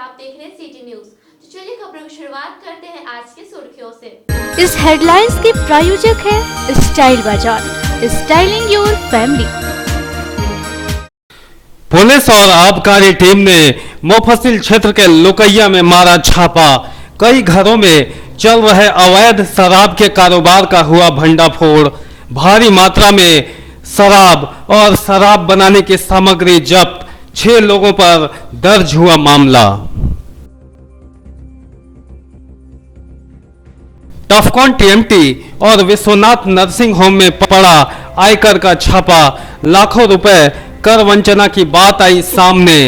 आप देख रहे हैं सिटी न्यूज। तो चलिए खबरों की शुरुआत करते हैं आज की सुर्खियों से। इस हेडलाइंस के प्रायोजक है स्टाइल बाजार, स्टाइलिंग योर फैमिली। पुलिस और आबकारी टीम ने मुफस्सिल क्षेत्र के लुकैया में मारा छापा। कई घरों में चल रहे अवैध शराब के कारोबार का हुआ भंडाफोड़। भारी मात्रा में शराब और शराब बनाने की सामग्री जब्त। 6 लोगों पर दर्ज हुआ मामला। टफकॉन टीएमटी और विश्वनाथ नर्सिंग होम में पड़ा आयकर का छापा। लाखों रुपए कर वंचना की बात आई सामने।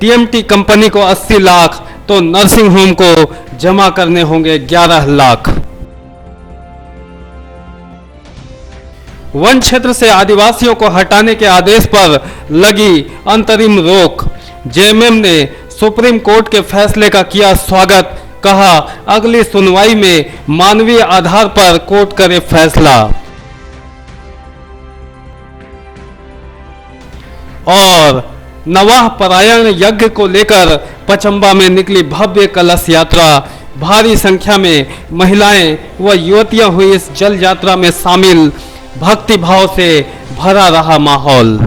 टीएमटी कंपनी को 80 लाख तो नर्सिंग होम को जमा करने होंगे 11 लाख। वन क्षेत्र से आदिवासियों को हटाने के आदेश पर लगी अंतरिम रोक। जेएमएम ने सुप्रीम कोर्ट के फैसले का किया स्वागत। कहा अगली सुनवाई में मानवीय आधार पर कोर्ट करे फैसला। और नवाह परायण यज्ञ को लेकर पचम्बा में निकली भव्य कलश यात्रा। भारी संख्या में महिलाएं व युवतियां हुई इस जल यात्रा में शामिल। भक्ति भाव से भरा रहा माहौल।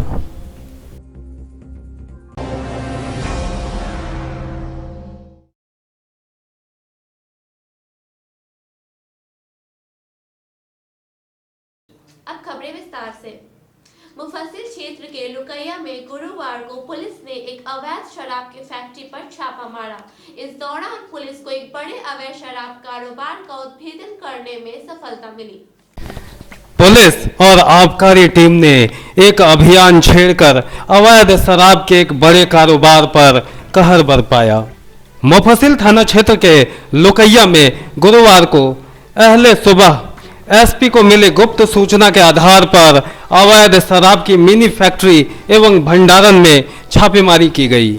अब खबरें विस्तार से। मुफस्सिल क्षेत्र के लुकैया में गुरुवार को पुलिस ने एक अवैध शराब की फैक्ट्री पर छापा मारा। इस दौरान पुलिस को एक बड़े अवैध शराब कारोबार का उद्भेदन करने में सफलता मिली। पुलिस और आबकारी टीम ने एक अभियान छेड़कर अवैध शराब के एक बड़े कारोबार पर कहर बरपाया। मुफस्सिल थाना क्षेत्र के लुकैया में गुरुवार को अहले सुबह एसपी को मिली गुप्त सूचना के आधार पर अवैध शराब की मिनी फैक्ट्री एवं भंडारण में छापेमारी की गई।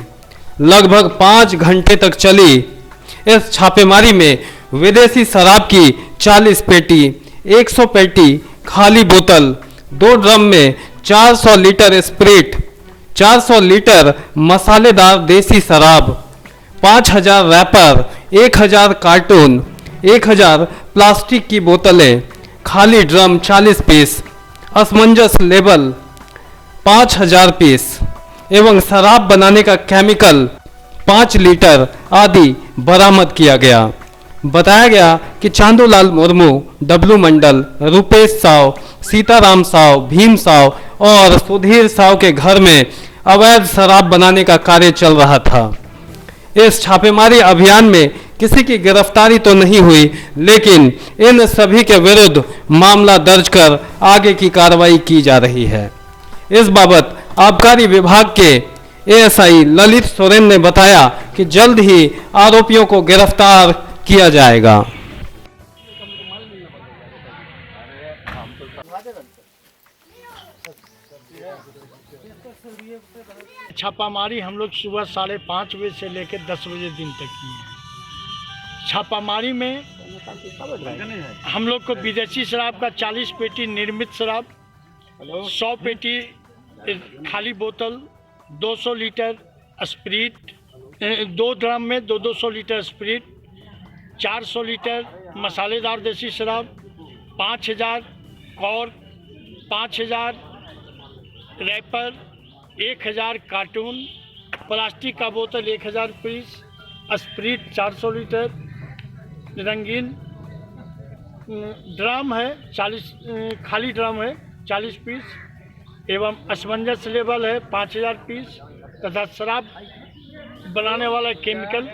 लगभग 5 घंटे तक चली इस छापेमारी में विदेशी शराब की 40 पेटी, 100 पेटी खाली बोतल, 2 ड्रम में 400 लीटर स्प्रिट, 400 लीटर मसालेदार देसी शराब, 5000 रैपर, 1000 कार्टून, 1000 प्लास्टिक की बोतलें, खाली ड्रम 40 पीस, असमंजस लेबल 5000 पीस एवं शराब बनाने का केमिकल 5 लीटर आदि बरामद किया गया। बताया गया कि चांदूलाल मुर्मू, डब्लू मंडल, रुपेश साव, सीताराम साव, भीम साव और सुधीर साव के घर में अवैध शराब बनाने का कार्य चल रहा था। इस छापेमारी अभियान में किसी की गिरफ्तारी तो नहीं हुई, लेकिन इन सभी के विरुद्ध मामला दर्ज कर आगे की कार्रवाई की जा रही है। इस बाबत आबकारी विभाग के एएसआई ललित सोरेन ने बताया कि जल्द ही आरोपियों को गिरफ्तार किया जाएगा। छापामारी हम लोग सुबह 5:30 बजे से लेकर 10 बजे दिन तक की है। छापामारी में हम लोग को विदेशी शराब का 40 पेटी निर्मित शराब, 100 पेटी खाली बोतल, 200 लीटर स्प्रिट, 2 ड्रम में 200 लीटर स्प्रिट, 400 लीटर मसालेदार देसी शराब, 5000 कॉर्क, 5000 रैपर, 1000 कार्टून, प्लास्टिक का बोतल 1000 पीस, स्प्रिट 400 लीटर, रंगीन ड्रम है 40 खाली ड्रम है 40 पीस एवं असमंजस लेबल है 5000 पीस तथा शराब बनाने वाला केमिकल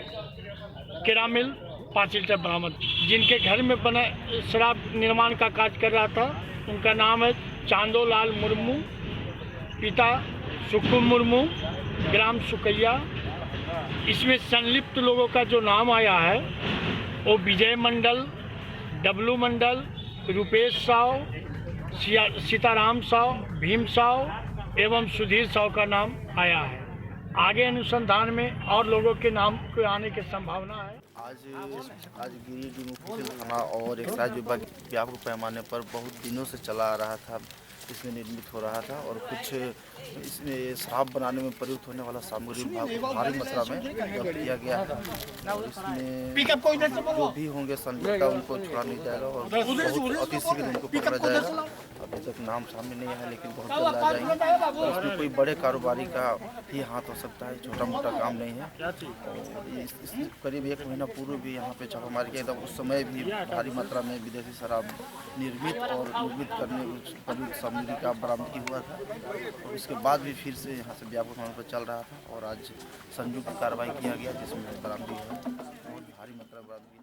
केरामिल 5 लीटर बरामद। जिनके घर में बना शराब निर्माण का कार्य कर रहा था उनका नाम है चांदोलाल मुर्मू, पिता सुक्कू मुर्मू, ग्राम सुकैया। इसमें संलिप्त लोगों का जो नाम आया है वो विजय मंडल, डब्लू मंडल, रुपेश साव, सीताराम साव, भीम साव एवं सुधीर साव का नाम आया है। आगे अनुसंधान में और लोगों के नाम को आने की संभावना है। आज गिरिडीह मुफस्सिल थाना और एक्साइज विभाग व्यापक पैमाने पर बहुत दिनों से चला आ रहा था इसमें निर्मित हो रहा था और कुछ इसमें शराब बनाने में प्रयुक्त होने वाला सामग्री भारी मात्रा में जब्त किया गया है और इसमें जो भी होंगे संलिप्त उनको छोड़ा नहीं जाएगा और बहुत अति शीघ्र उनको पकड़ा जाएगा। अभी तक नाम सामने नहीं है लेकिन बहुत जल्द आ जाएंगे और इसमें कोई बड़े कारोबारी का ही हाथ हो सकता है, छोटा मोटा काम नहीं है। और इस करीब 1 महीना पूर्व भी यहाँ पे छापामारी किया था, उस समय भी भारी मात्रा में विदेशी शराब निर्मित करने प्रयुक्त सामग्री का बरामदगी हुआ था और इसके बाद भी फिर से यहाँ से व्यापक मांग पर चल रहा था और आज संयुक्त कार्रवाई किया गया जिसमें बरामदगी हुई, बहुत भारी मात्रा बरामदगी।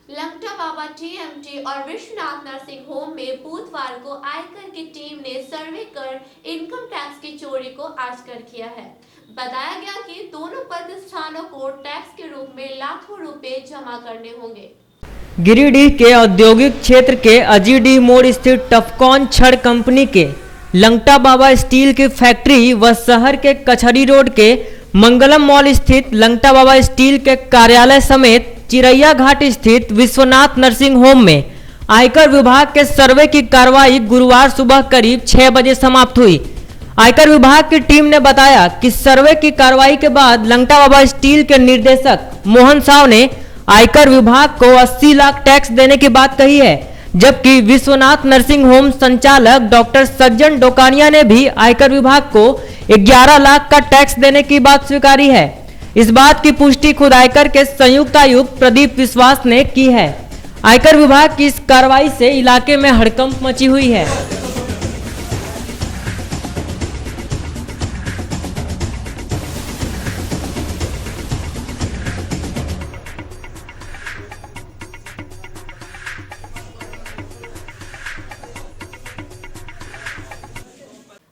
लंगटा बाबा टीएमटी और विश्वनाथ नर्सिंग होम में बुधवार को आयकर की टीम ने सर्वे कर इनकम टैक्स की चोरी को आजकर किया है। बताया गया कि दोनों प्रतिष्ठानों को टैक्स के रूप में लाखों रुपए जमा करने होंगे। गिरिडीह के औद्योगिक क्षेत्र के अजीडी मोड़ स्थित टफकॉन छड़ कंपनी के लंगटा बाबा स्टील की फैक्ट्री व शहर के कचहरी रोड के मंगलम मॉल स्थित लंगटा बाबा स्टील के कार्यालय समेत चिरैया घाट स्थित विश्वनाथ नर्सिंग होम में आयकर विभाग के सर्वे की कार्रवाई गुरुवार सुबह करीब 6 बजे समाप्त हुई। आयकर विभाग की टीम ने बताया कि सर्वे की कार्रवाई के बाद लंगटा बाबा स्टील के निर्देशक मोहन साव ने आयकर विभाग को 80 लाख टैक्स देने की बात कही है, जबकि विश्वनाथ नर्सिंग होम संचालक डॉक्टर सज्जन डोकानिया ने भी आयकर विभाग को 11 लाख का टैक्स देने की बात स्वीकारी है। इस बात की पुष्टि खुद आयकर के संयुक्त आयुक्त प्रदीप विश्वास ने की है। आयकर विभाग की इस कार्रवाई से इलाके में हड़कंप मची हुई है।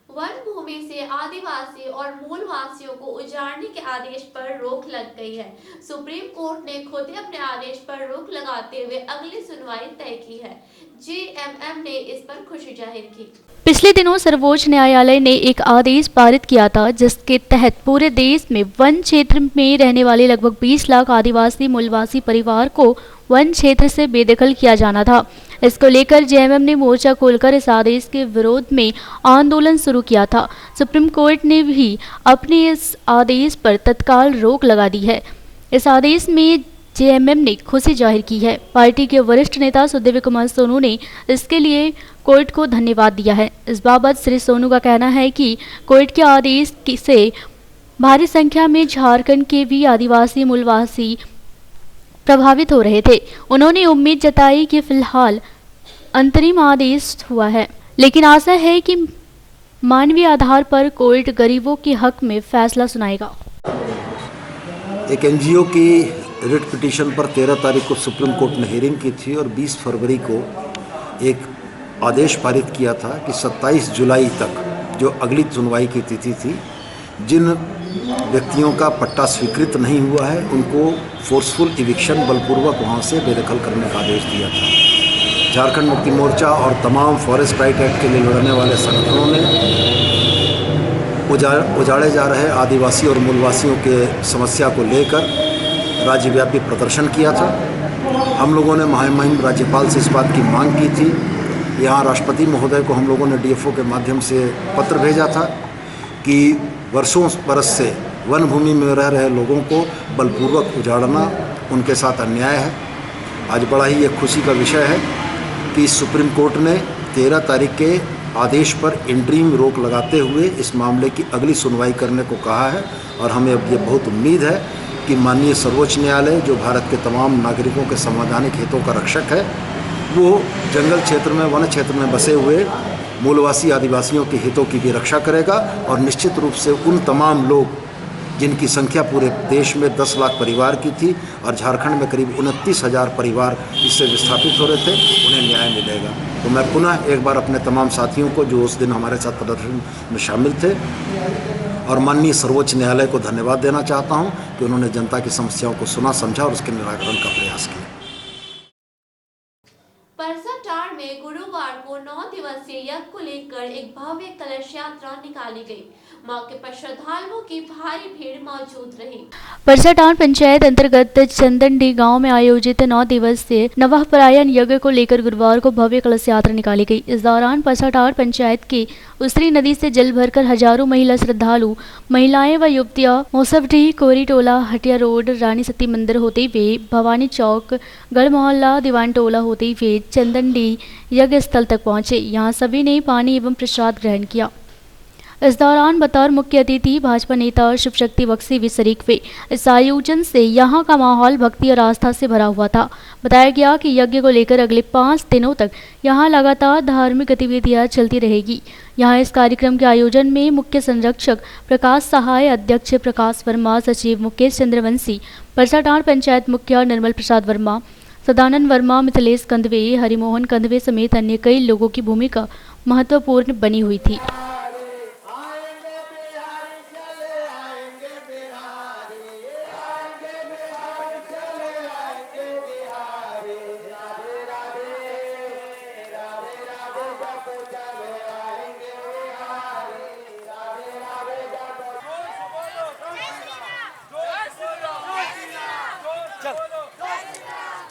वन भूमि से आदिवासी और मूलवासियों को उजाड़ने के आदेश पर रोक लग गई है। सुप्रीम कोर्ट ने खुद ही अपने आदेश पर रोक लगाते हुए अगली सुनवाई तय की है। जेएमएम ने इस पर खुशी जाहिर की। पिछले दिनों सर्वोच्च न्यायालय ने एक आदेश पारित किया था जिसके तहत पूरे देश में वन क्षेत्र में रहने वाले लगभग 20 लाख आदिवासी मूलवासी परिवार को वन क्षेत्र से बेदखल किया जाना था। इसको लेकर जेएमएम ने मोर्चा खोलकर इस आदेश के विरोध में आंदोलन शुरू किया था। सुप्रीम कोर्ट ने भी अपने इस आदेश पर तत्काल रोक लगा दी है। इस आदेश में जेएमएम ने खुशी जाहिर की है। पार्टी के वरिष्ठ नेता सुदेव कुमार सोनू ने इसके लिए कोर्ट को धन्यवाद दिया है। इस बाबत श्री सोनू का कहना है कि कोर्ट के आदेश से भारी संख्या में झारखंड के भी आदिवासी मूलवासी प्रभावित हो रहे थे। उन्होंने उम्मीद जताई कि फिलहाल अंतरिम आदेश हुआ है, लेकिन आशा है कि मानवीय आधार पर कोर्ट गरीबों के हक में फैसला सुनाएगा। एक एनजीओ की रिट पिटीशन पर 13 तारीख को सुप्रीम कोर्ट ने हियरिंग की थी और 20 फरवरी को एक आदेश पारित किया था कि 27 जुलाई तक जो अगली सुनवाई की तिथि थी, जिन व्यक्तियों का पट्टा स्वीकृत नहीं हुआ है उनको फोर्सफुल इविक्शन बलपूर्वक वहाँ से बेदखल करने का आदेश दिया था। झारखंड मुक्ति मोर्चा और तमाम फॉरेस्ट राइट एक्ट के लिए लड़ने वाले संगठनों ने उजाड़े जा रहे आदिवासी और मूलवासियों के समस्या को लेकर राज्यव्यापी प्रदर्शन किया था। हम लोगों ने महामहिम राज्यपाल से इस बात की मांग की थी। यहाँ राष्ट्रपति महोदय को हम लोगों ने डीएफओ के माध्यम से पत्र भेजा था कि वर्षों बरस से वन भूमि में रह रहे लोगों को बलपूर्वक उजाड़ना उनके साथ अन्याय है। आज बड़ा ही एक खुशी का विषय है कि सुप्रीम कोर्ट ने 13 तारीख के आदेश पर इंटरिम रोक लगाते हुए इस मामले की अगली सुनवाई करने को कहा है और हमें अब ये बहुत उम्मीद है कि माननीय सर्वोच्च न्यायालय जो भारत के तमाम नागरिकों के संवैधानिक हितों का रक्षक है, वो जंगल क्षेत्र में, वन क्षेत्र में बसे हुए मूलवासी आदिवासियों के हितों की भी रक्षा करेगा और निश्चित रूप से उन तमाम लोग जिनकी संख्या पूरे देश में 10 लाख परिवार की थी और झारखंड में करीब 29,000 परिवार इससे विस्थापित हो रहे थे, उन्हें न्याय मिलेगा। तो मैं पुनः एक बार अपने तमाम साथियों को जो उस दिन हमारे साथ प्रदर्शन में शामिल थे और माननीय सर्वोच्च न्यायालय को धन्यवाद देना चाहता हूं कि उन्होंने जनता की समस्याओं को सुना, समझा और उसके निराकरण का प्रयास किया। परसटार में गुरुवार को 9 दिवसीय के यज्ञ को लेकर एक भव्य कलश यात्रा निकाली गई। मौके पर श्रद्धालुओं की भारी भीड़ मौजूद रही। परसाटांड पंचायत अंतर्गत चंदनडी गांव में आयोजित 9 दिवसीय नवह परायण यज्ञ को लेकर गुरुवार को भव्य कलश यात्रा निकाली गई। इस दौरान परसाटांड पंचायत की उसरी नदी से जल भरकर हजारों महिला श्रद्धालु, महिलाएं व युवतियां मौसवडी, कोरी टोला, हटिया रोड, रानी सती मंदिर होते हुए भवानी चौक, गढ़ मोहल्ला, दीवान टोला होते हुए चंदनडी यज्ञ स्थल तक पहुंचे। यहां सभी ने पानी एवं प्रसाद ग्रहण किया। इस दौरान बतौर मुख्य अतिथि भाजपा नेता और शिव शक्ति बख्शी भी शरीक हुए। इस आयोजन से यहां का माहौल भक्ति और आस्था से भरा हुआ था। बताया गया कि यज्ञ को लेकर अगले 5 दिनों तक यहां लगातार धार्मिक गतिविधियां चलती रहेगी। यहां इस कार्यक्रम के आयोजन में मुख्य संरक्षक प्रकाश सहाय, अध्यक्ष प्रकाश वर्मा, सचिव मुकेश चंद्रवंशी, परसाटांड पंचायत मुखिया निर्मल प्रसाद वर्मा, सदानंद वर्मा, मिथिलेश कंदवे, हरिमोहन कंदवे समेत अन्य कई लोगों की भूमिका महत्वपूर्ण बनी हुई थी।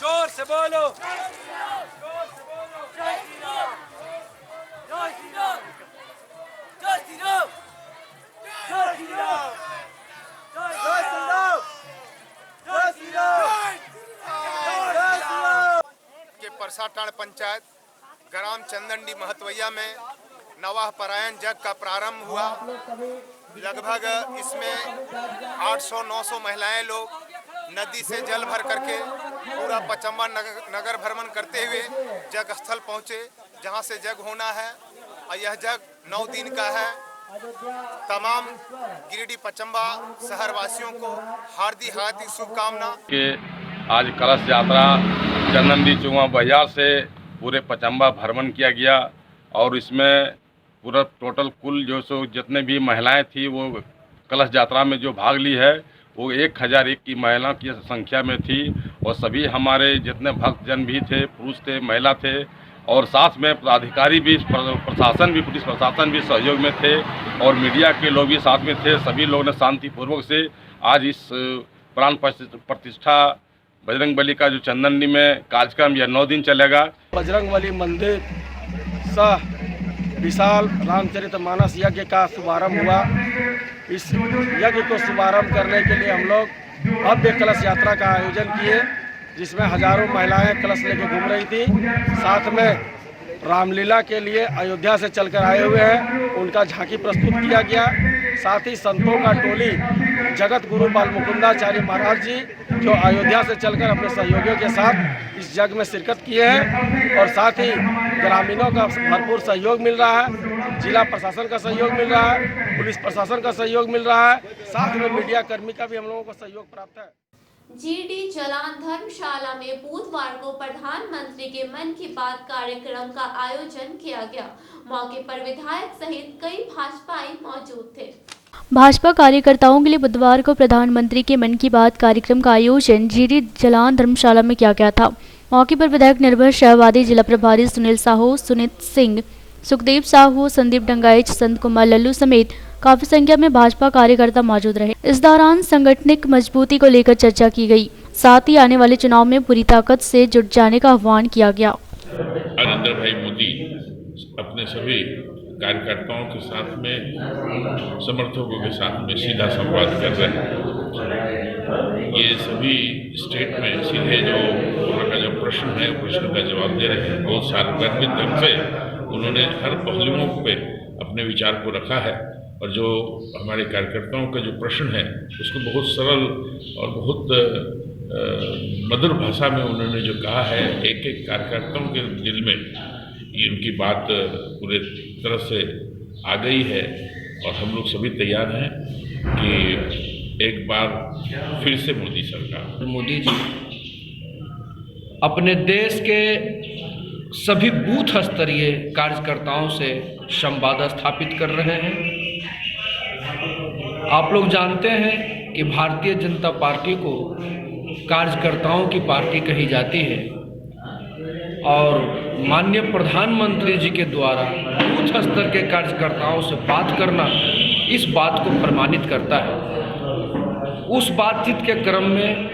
जोर से बोलो। के परसाटांड पंचायत ग्राम चंदनडी महतवैया में नवाह परायण यज्ञ का प्रारंभ हुआ। लगभग इसमें 800-900 महिलाएं लोग नदी से जल भर करके पूरा पचम्बा नगर भ्रमण करते हुए यज्ञ स्थल पहुँचे, जहाँ से यज्ञ होना है। और यह यज्ञ 9 दिन का है। तमाम गिरिडीह पचम्बा शहरवासियों को हार्दिक शुभकामना। कि आज कलश यात्रा चंदनडी चुआ बाजार से पूरे पचम्बा भ्रमण किया गया और इसमें पूरा टोटल कुल जो सो जितने भी महिलाएं थी वो कलश यात्रा में जो भाग ली है वो 1001 की महिला की संख्या में थी। और सभी हमारे जितने भक्तजन भी थे, पुरुष थे, महिला थे और साथ में पदाधिकारी भी, प्रशासन भी, पुलिस प्रशासन भी सहयोग में थे और मीडिया के लोग भी साथ में थे। सभी लोगों ने शांतिपूर्वक से आज इस प्राण प्रतिष्ठा बजरंगबली का जो चंदनडी में कार्यक्रम यह 9 दिन चलेगा। बजरंगबली मंदिर सह विशाल रामचरितमानस यज्ञ का शुभारंभ हुआ। इस यज्ञ को शुभारंभ करने के लिए हम लोग भव्य कलश यात्रा का आयोजन किए, जिसमें हजारों महिलाएं कलश लेके घूम रही थी। साथ में रामलीला के लिए अयोध्या से चलकर आए हुए हैं, उनका झांकी प्रस्तुत किया गया। साथ ही संतों का टोली जगत गुरु बाल मुकुंदाचार्य महाराज जी जो अयोध्या से चलकर अपने सहयोगियों के साथ इस यज्ञ में शिरकत किए हैं। और साथ ही ग्रामीणों का भरपूर सहयोग मिल रहा है, जिला प्रशासन का सहयोग मिल रहा है, पुलिस प्रशासन का सहयोग मिल रहा है, साथ में मीडिया कर्मी का भी हम लोगों को सहयोग प्राप्त है। जीडी जलान धर्मशाला में बुधवार को प्रधानमंत्री के मन की बात कार्यक्रम का आयोजन किया गया। मौके पर विधायक सहित कई भाजपाई मौजूद थे। भाजपा कार्यकर्ताओं के लिए बुधवार को प्रधानमंत्री के मन की बात कार्यक्रम का आयोजन जीडी जलान धर्मशाला में किया गया था। मौके पर विधायक निर्भय शाहवादी, जिला प्रभारी सुनील साहू, सुनीत सिंह, सुखदेव साहू, संदीप डंगाइच, संत कुमार लल्लू समेत काफी संख्या में भाजपा कार्यकर्ता मौजूद रहे। इस दौरान सांगठनिक मजबूती को लेकर चर्चा की गई। साथ ही आने वाले चुनाव में पूरी ताकत से जुट जाने का आह्वान किया गया। नरेंद्र भाई मोदी अपने सभी कार्यकर्ताओं के साथ में, समर्थकों के साथ में सीधा संवाद कर रहे हैं। ये सभी स्टेट में सीधे जो उनका जो प्रश्न है प्रश्न का जवाब दे रहे हैं। बहुत सार्वजनिक ढंग से उन्होंने हर पहलुओं पे अपने विचार को रखा है और जो हमारे कार्यकर्ताओं का जो प्रश्न है उसको बहुत सरल और बहुत मधुर भाषा में उन्होंने जो कहा है, एक एक कार्यकर्ताओं के दिल में ये उनकी बात पूरे तरह से आ गई है। और हम लोग सभी तैयार हैं कि एक बार फिर से मोदी सरकार, मोदी जी अपने देश के सभी बूथ स्तरीय कार्यकर्ताओं से संवाद स्थापित कर रहे हैं। आप लोग जानते हैं कि भारतीय जनता पार्टी को कार्यकर्ताओं की पार्टी कही जाती है और माननीय प्रधानमंत्री जी के द्वारा बूथ स्तर के कार्यकर्ताओं से बात करना इस बात को प्रमाणित करता है। उस बातचीत के क्रम में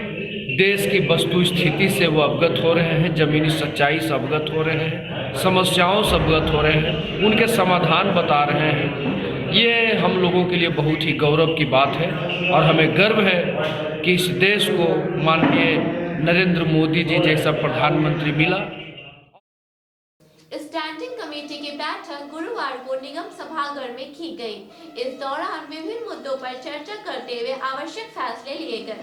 देश की वस्तु स्थिति से वो अवगत हो रहे हैं, ज़मीनी सच्चाई से अवगत हो रहे हैं, समस्याओं से अवगत हो रहे हैं, उनके समाधान बता रहे हैं। ये हम लोगों के लिए बहुत ही गौरव की बात है और हमें गर्व है कि इस देश को माननीय नरेंद्र मोदी जी जैसा प्रधानमंत्री मिला। स्टैंडिंग कमेटी की बैठक गुरुवार को निगम सभागार में की गई। इस दौरान विभिन्न मुद्दों पर चर्चा करते हुए आवश्यक फैसले लिए गए।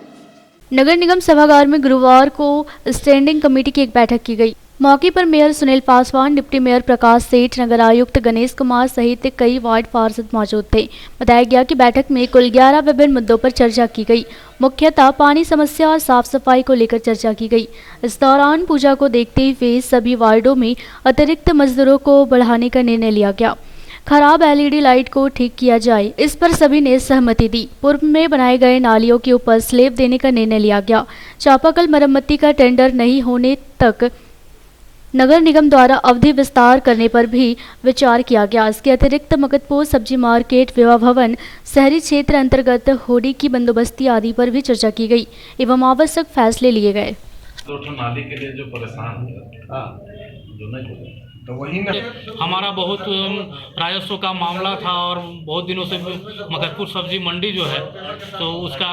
नगर निगम सभागार में गुरुवार को स्टैंडिंग कमेटी की एक बैठक की गई। मौके पर mayor Sunil Paswan, deputy mayor Prakash Seth, नगर आयुक्त गणेश कुमार सहित कई वार्ड पार्षद मौजूद थे। बताया गया कि बैठक में कुल 11 विभिन्न मुद्दों पर चर्चा की गई। मुख्यतः पानी समस्या और साफ सफाई को लेकर चर्चा की गई। इस दौरान पूजा को देखते हुए सभी वार्डों में अतिरिक्त मजदूरों को बढ़ाने का निर्णय लिया गया। खराब LED लाइट को ठीक किया जाए, इस पर सभी ने सहमति दी। पूर्व में बनाए गए नालियों के ऊपर स्लैब देने का निर्णय लिया गया। चापाकल मरम्मती का टेंडर नहीं होने तक नगर निगम द्वारा अवधि विस्तार करने पर भी विचार किया गया। इसके अतिरिक्त मगतपुर सब्जी मार्केट, विवाह भवन, शहरी क्षेत्र अंतर्गत होड़ी की बंदोबस्ती आदि पर भी चर्चा की गई एवं आवश्यक फैसले लिए गए। नाली के लिए जो परेशान तो वही ना हमारा बहुत राजस्व का मामला था और बहुत दिनों से मगतपुर सब्जी मंडी जो है तो उसका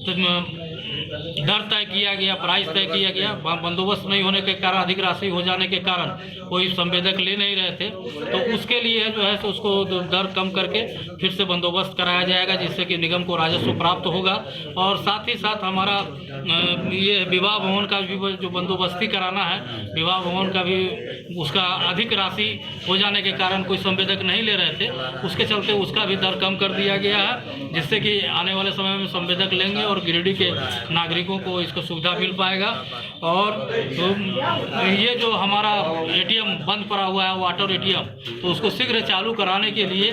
दर तय किया गया, प्राइस तय किया गया। बंदोबस्त नहीं होने के कारण, अधिक राशि हो जाने के कारण कोई संवेदक ले नहीं रहे थे, तो उसके लिए जो है तो उसको दर कम करके फिर से बंदोबस्त कराया जाएगा, जिससे कि निगम को राजस्व प्राप्त होगा। और साथ ही साथ हमारा ये विवाह भवन का भी जो बंदोबस्ती कराना है, विवाह भवन का भी उसका अधिक राशि हो जाने के कारण कोई संवेदक नहीं ले रहे थे, उसके चलते उसका भी दर कम कर दिया गया है, जिससे कि आने वाले समय में संवेदक लेंगे और गिरिडीह के नागरिकों को इसको सुविधा मिल पाएगा। और तो ये जो हमारा ATM बंद पड़ा हुआ है, वाटर ATM, तो उसको शीघ्र चालू कराने के लिए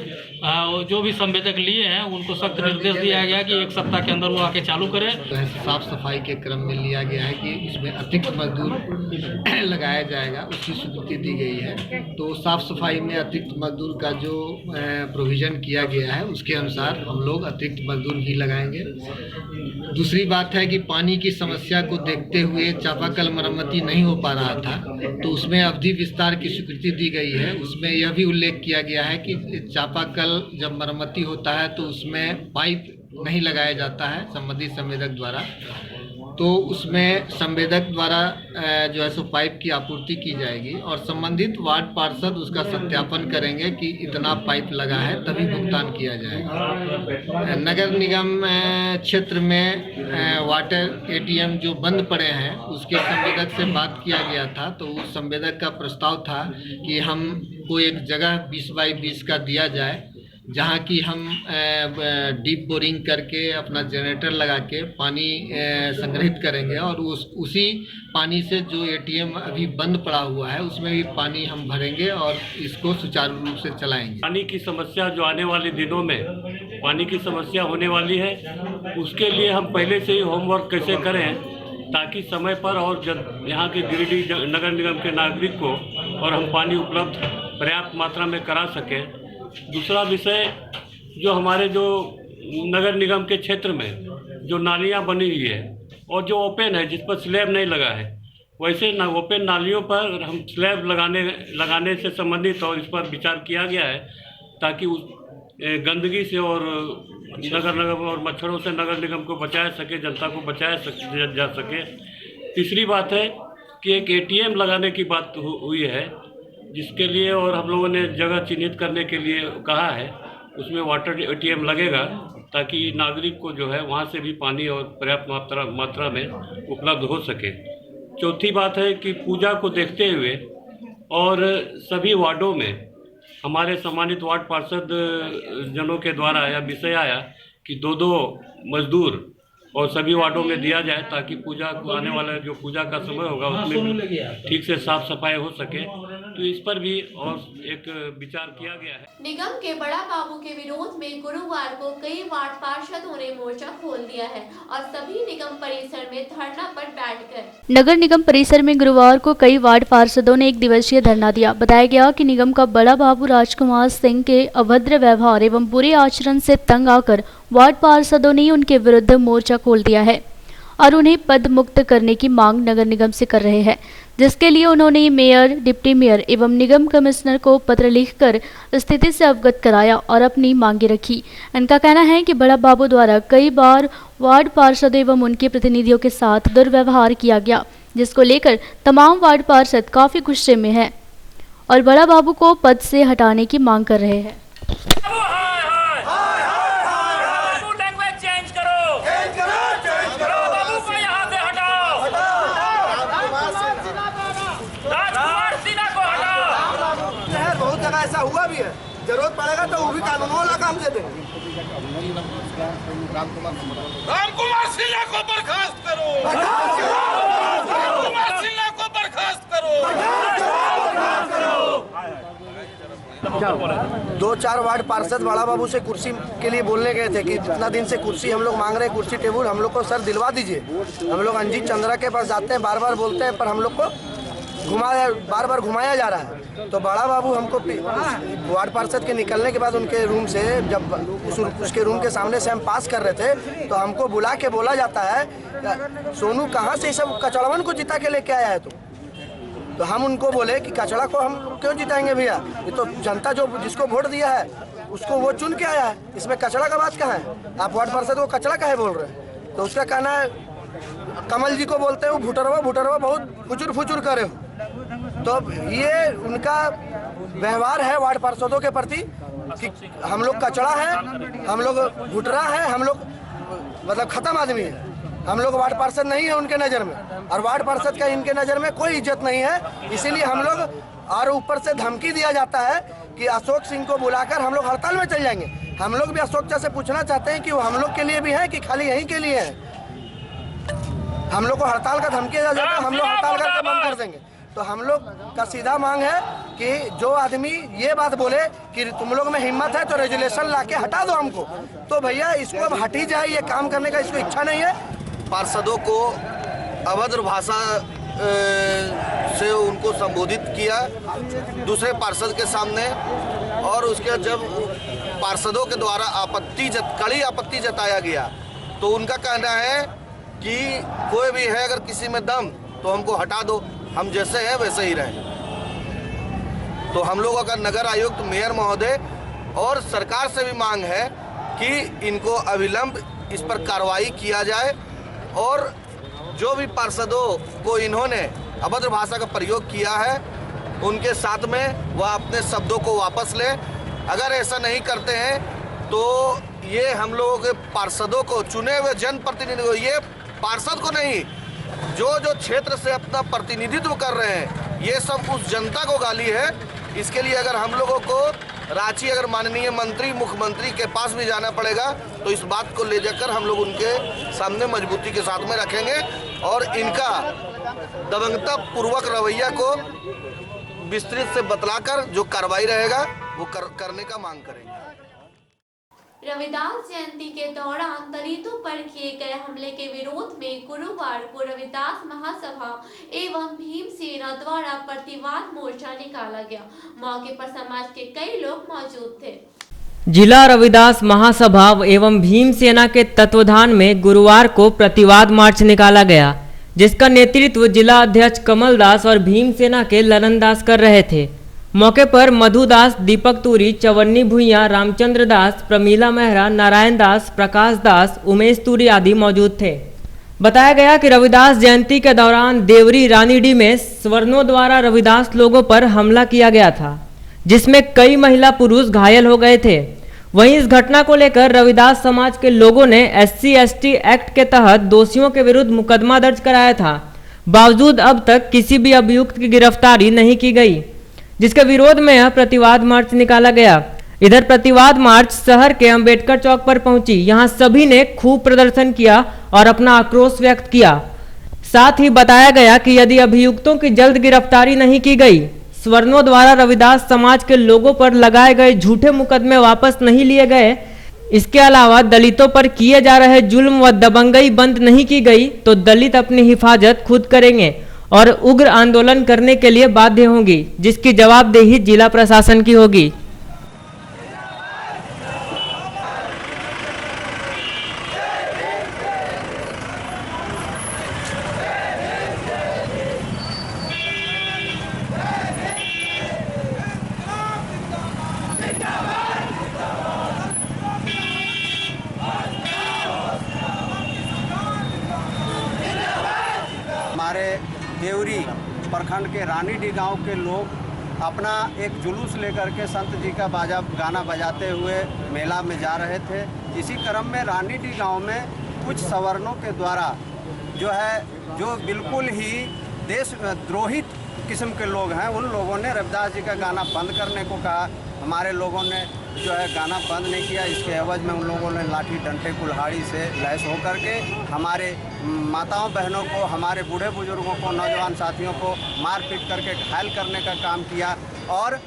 जो भी संवेदक लिए हैं उनको सख्त निर्देश दिया गया कि 1 सप्ताह के अंदर वो आके चालू करें। साफ सफाई के क्रम में लिया गया है कि इसमें अतिरिक्त मजदूर लगाया जाएगा, उसकी स्वीकृति दी गई है। तो साफ सफाई में अतिरिक्त मजदूर का जो प्रोविज़न किया गया है उसके अनुसार हम लोग अतिरिक्त मजदूर भी लगाएंगे। दूसरी बात है कि पानी की समस्या को देखते हुए चापाकल मरम्मती नहीं हो पा रहा था, तो उसमें अवधि विस्तार की स्वीकृति दी गई है। उसमें यह भी उल्लेख किया गया है कि चापाकल जब मरम्मती होता है तो उसमें पाइप नहीं लगाया जाता है संबंधित संवेदक द्वारा, तो उसमें संवेदक द्वारा जो है सो पाइप की आपूर्ति की जाएगी और संबंधित वार्ड पार्षद उसका सत्यापन करेंगे कि इतना पाइप लगा है, तभी भुगतान किया जाएगा। नगर निगम क्षेत्र में वाटर ATM जो बंद पड़े हैं उसके संवेदक से बात किया गया था, तो उस संवेदक का प्रस्ताव था कि हमको एक जगह 20 बाई 20 का दिया जाए, जहाँ की हम डीप बोरिंग करके अपना जनरेटर लगा के पानी संग्रहित करेंगे और उसी पानी से जो ATM अभी बंद पड़ा हुआ है उसमें भी पानी हम भरेंगे और इसको सुचारू रूप से चलाएंगे। पानी की समस्या जो आने वाले दिनों में पानी की समस्या होने वाली है, उसके लिए हम पहले से ही होमवर्क कैसे करें ताकि समय पर और यहाँ के गिरिडीह नगर निगम के नागरिक को और हम पानी उपलब्ध पर्याप्त मात्रा में करा सकें। दूसरा विषय जो हमारे जो नगर निगम के क्षेत्र में जो नालियाँ बनी हुई है और जो ओपन है जिस पर स्लैब नहीं लगा है, वैसे ओपन नालियों पर हम स्लैब लगाने से संबंधित और इस पर विचार किया गया है ताकि उस गंदगी से और नगर निगम और मच्छरों से नगर निगम को बचाया सके, जनता को बचाया जा सके। तीसरी बात है कि एक ATM लगाने की बात हुई है, जिसके लिए और हम लोगों ने जगह चिन्हित करने के लिए कहा है, उसमें वाटर ATM लगेगा ताकि नागरिक को जो है वहाँ से भी पानी और पर्याप्त मात्रा में उपलब्ध हो सके। चौथी बात है कि पूजा को देखते हुए और सभी वार्डों में हमारे सम्मानित वार्ड पार्षद जनों के द्वारा यह विषय आया कि 2-2 मजदूर और सभी वार्डों में दिया जाए ताकि पूजा को आने वाला जो पूजा का समय होगा उसमें ठीक से साफ सफाई हो सके। तो इस पर भी और एक विचार किया गया है। निगम के बड़ा बाबू के विरोध में गुरुवार को कई वार्ड पार्षदों ने मोर्चा खोल दिया है और सभी निगम परिसर में धरना पर बैठकर नगर निगम परिसर में गुरुवार को कई वार्ड पार्षदों ने एक दिवसीय धरना दिया। बताया गया कि निगम का बड़ा बाबू राजकुमार सिंह के अभद्र व्यवहार एवं बुरे आचरण से तंग आकर वार्ड पार्षदों ने उनके विरुद्ध मोर्चा खोल दिया है और उन्हें पद मुक्त करने की मांग नगर निगम से कर रहे हैं, जिसके लिए उन्होंने मेयर, डिप्टी मेयर एवं निगम कमिश्नर को पत्र लिखकर स्थिति से अवगत कराया और अपनी मांगे रखी। इनका कहना है कि बड़ा बाबू द्वारा कई बार वार्ड पार्षद एवं उनके प्रतिनिधियों के साथ दुर्व्यवहार किया गया, जिसको लेकर तमाम वार्ड पार्षद काफी गुस्से में हैं और बड़ा बाबू को पद से हटाने की मांग कर रहे हैं। ऐसा हुआ भी है, जरूरत पड़ेगा तो वो भी कानून वाला काम दे देंगे। रामकुमार सिन्हा को बर्खास्त करो, रामकुमार सिन्हा को बर्खास्त करो। 2-4 वार्ड पार्षद बड़ा बाबू से कुर्सी के लिए बोलने गए थे कि इतना दिन से कुर्सी हम लोग मांग रहे हैं, कुर्सी टेबल हम लोग को सर दिलवा दीजिए। हम लोग अंजीत चंद्रा के पास जाते हैं, बार बार बोलते हैं, पर हम लोग को बार बार घुमाया जा रहा है। तो बड़ा बाबू हमको वार्ड पार्षद के निकलने के बाद उनके रूम से जब उसके रूम के सामने से हम पास कर रहे थे तो हमको बुला के बोला जाता है, सोनू कहाँ से सब कचड़वन को जिता के लेके आया है तो हम उनको बोले कि कचड़ा को हम क्यों जिताएंगे भैया, ये तो जनता जो जिसको वोट दिया है उसको वो चुन के आया है, इसमें कचड़ा का बात कहाँ है? आप वार्ड पार्षद को कचड़ा काहे बोल रहे हैं? तो उसका कहना है, कमल जी को बोलते हो भुटरवा बहुत फुचुर करे हो। तो ये उनका व्यवहार है वार्ड पार्षदों के प्रति कि हम लोग कचड़ा है, हम लोग भुटरा है, हम लोग मतलब खत्म आदमी है, हम लोग वार्ड पार्षद नहीं है उनके नज़र में, और वार्ड पार्षद का इनके नज़र में कोई इज्जत नहीं है। इसीलिए हम लोग, और ऊपर से धमकी दिया जाता है कि अशोक सिंह को बुलाकर हम लोग हड़ताल में चल जाएंगे। हम लोग भी अशोक से पूछना चाहते हैं कि वो हम लोग के लिए भी है कि खाली यहीं के लिए है। हम लोग को हड़ताल का धमकी दिया जाता है, हम लोग हड़ताल करके बंद कर देंगे। तो हम लोग का सीधा मांग है कि जो आदमी ये बात बोले कि तुम लोग में हिम्मत है तो रेजुलेशन लाके हटा दो हमको, तो भैया इसको अब हटी जाए, ये काम करने का इसको इच्छा नहीं है। पार्षदों को अभद्र भाषा से उनको संबोधित किया दूसरे पार्षद के सामने, और उसके जब पार्षदों के द्वारा कड़ी आपत्ति जताया गया तो उनका कहना है कि कोई भी है अगर किसी में दम तो हमको हटा दो, हम जैसे हैं वैसे ही रहें। तो हम लोगों का नगर आयुक्त, मेयर महोदय और सरकार से भी मांग है कि इनको अविलंब इस पर कार्रवाई किया जाए, और जो भी पार्षदों को इन्होंने अभद्र भाषा का प्रयोग किया है उनके साथ में वह अपने शब्दों को वापस लें। अगर ऐसा नहीं करते हैं तो ये हम लोगों के पार्षदों को, चुने हुए जनप्रतिनिधि को, ये पार्षद को नहीं, जो क्षेत्र से अपना प्रतिनिधित्व कर रहे हैं, ये सब उस जनता को गाली है। इसके लिए अगर हम लोगों को रांची अगर माननीय मंत्री, मुख्यमंत्री के पास भी जाना पड़ेगा तो इस बात को ले जाकर हम लोग उनके सामने मजबूती के साथ में रखेंगे और इनका दबंगता पूर्वक रवैया को विस्तृत से बतलाकर जो कार्रवाई रहेगा वो करने का मांग करेंगे। रविदास जयंती के दौरान दलितों पर किए गए हमले के विरोध में गुरुवार को रविदास महासभा एवं भीम सेना द्वारा प्रतिवाद मोर्चा निकाला गया। मौके पर समाज के कई लोग मौजूद थे। जिला रविदास महासभा एवं भीम सेना के तत्वाधान में गुरुवार को प्रतिवाद मार्च निकाला गया, जिसका नेतृत्व जिला अध्यक्ष कमल दास और भीम सेना के ललन दास कर रहे थे। मौके पर मधु दास, दीपक तुरी, चवन्नी भुइया, रामचंद्र दास, प्रमीला मेहरा, नारायण दास, प्रकाश दास, उमेश तुरी आदि मौजूद थे। बताया गया कि रविदास जयंती के दौरान देवरी रानीडी में स्वर्णों द्वारा रविदास लोगों पर हमला किया गया था, जिसमें कई महिला पुरुष घायल हो गए थे। वहीं इस घटना को लेकर रविदास समाज के लोगों ने SC/ST एक्ट के तहत दोषियों के विरुद्ध मुकदमा दर्ज कराया था। बावजूद अब तक किसी भी अभियुक्त की गिरफ्तारी नहीं की गई, जिसके विरोध में यह प्रतिवाद मार्च निकाला गया। इधर प्रतिवाद मार्च शहर के अंबेडकर चौक पर पहुंची। यहां सभी ने खूब प्रदर्शन किया और अपना आक्रोश व्यक्त किया। साथ ही बताया गया कि यदि अभियुक्तों की जल्द गिरफ्तारी नहीं की गई, स्वर्णों द्वारा रविदास समाज के लोगों पर लगाए गए झूठे मुकदमे वापस नहीं लिए गए, इसके अलावा दलितों पर किए जा रहे जुल्म व दबंगई बंद नहीं की गई तो दलित अपनी हिफाजत खुद करेंगे और उग्र आंदोलन करने के लिए बाध्य होंगी, जिसकी जवाबदेही जिला प्रशासन की होगी। हमारे देवरी प्रखंड के रानीडीह गांव के लोग अपना एक जुलूस लेकर के संत जी का गाना बजाते हुए मेला में जा रहे थे। इसी क्रम में रानीडीह गांव में कुछ सवर्णों के द्वारा जो बिल्कुल ही देशद्रोही किस्म के लोग हैं, उन लोगों ने रविदास जी का गाना बंद करने को कहा। हमारे लोगों ने गाना बंद नहीं किया। इसके एवज में उन लोगों ने लाठी डंडे कुल्हाड़ी से लैस होकर के हमारे माताओं बहनों को, हमारे बूढ़े बुजुर्गों को, नौजवान साथियों को मार पीट करके घायल करने का काम किया और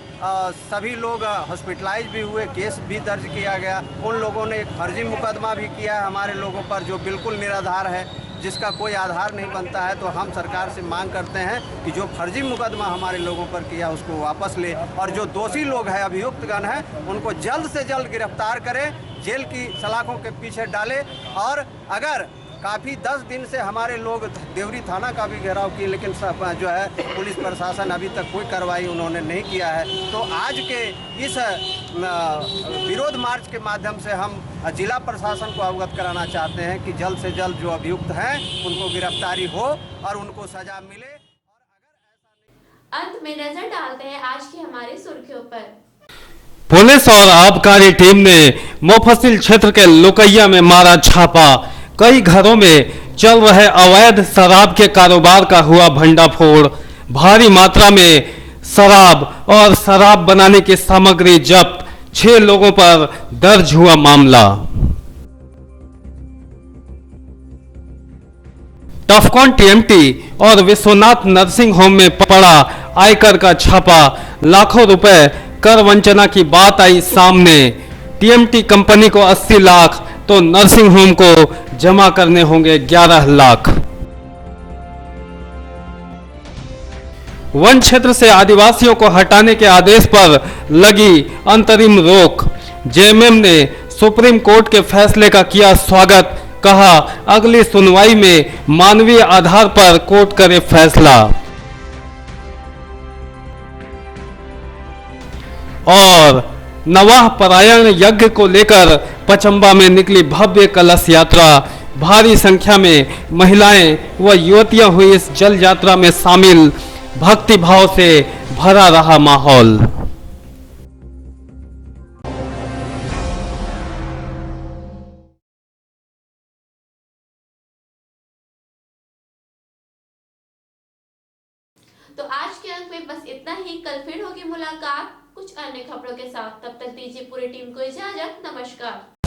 सभी लोग हॉस्पिटलाइज भी हुए, केस भी दर्ज किया गया। उन लोगों ने एक फर्जी मुकदमा भी किया है हमारे लोगों पर, जो बिल्कुल निराधार है, जिसका कोई आधार नहीं बनता है। तो हम सरकार से मांग करते हैं कि जो फर्जी मुकदमा हमारे लोगों पर किया उसको वापस ले और जो दोषी लोग हैं, अभियुक्तगण हैं, उनको जल्द से जल्द गिरफ्तार करें, जेल की सलाखों के पीछे डालें। और अगर काफ़ी 10 दिन से हमारे लोग देवरी थाना का भी घेराव किए, लेकिन पुलिस प्रशासन अभी तक कोई कार्रवाई उन्होंने नहीं किया है। तो आज के इस विरोध मार्च के माध्यम से हम जिला प्रशासन को अवगत कराना चाहते हैं कि जल्द से जल्द जो अभियुक्त हैं उनको गिरफ्तारी हो और उनको सजा मिले। अंत में नजर डालते हैं आज की हमारी सुर्खियों पर। पुलिस और आबकारी टीम ने मुफस्सिल क्षेत्र के लुकैया में मारा छापा। कई घरों में चल रहे अवैध शराब के कारोबार का हुआ भंडाफोड़। भारी मात्रा में शराब और शराब बनाने की सामग्री जब्त। 6 लोगों पर दर्ज हुआ मामला। टफकॉन टीएमटी और विश्वनाथ नर्सिंग होम में पड़ा आयकर का छापा। लाखों रुपए कर वंचना की बात आई सामने। टीएमटी कंपनी को 80 लाख तो नर्सिंग होम को जमा करने होंगे 11 लाख। वन क्षेत्र से आदिवासियों को हटाने के आदेश पर लगी अंतरिम रोक। जेएमएम ने सुप्रीम कोर्ट के फैसले का किया स्वागत। कहा अगली सुनवाई में मानवीय आधार पर कोर्ट करे फैसला। और नवाह परायण यज्ञ को लेकर पचम्बा में निकली भव्य कलश यात्रा। भारी संख्या में महिलाएं व युवतियां हुई इस जल यात्रा में शामिल। भक्ति भाव से भरा रहा माहौल। तो आज के अंक में बस इतना ही। कल फिर होगी मुलाकात कुछ अन्य खबरों के साथ। तब तक दीजिए पूरी टीम को इजाजत। नमस्कार।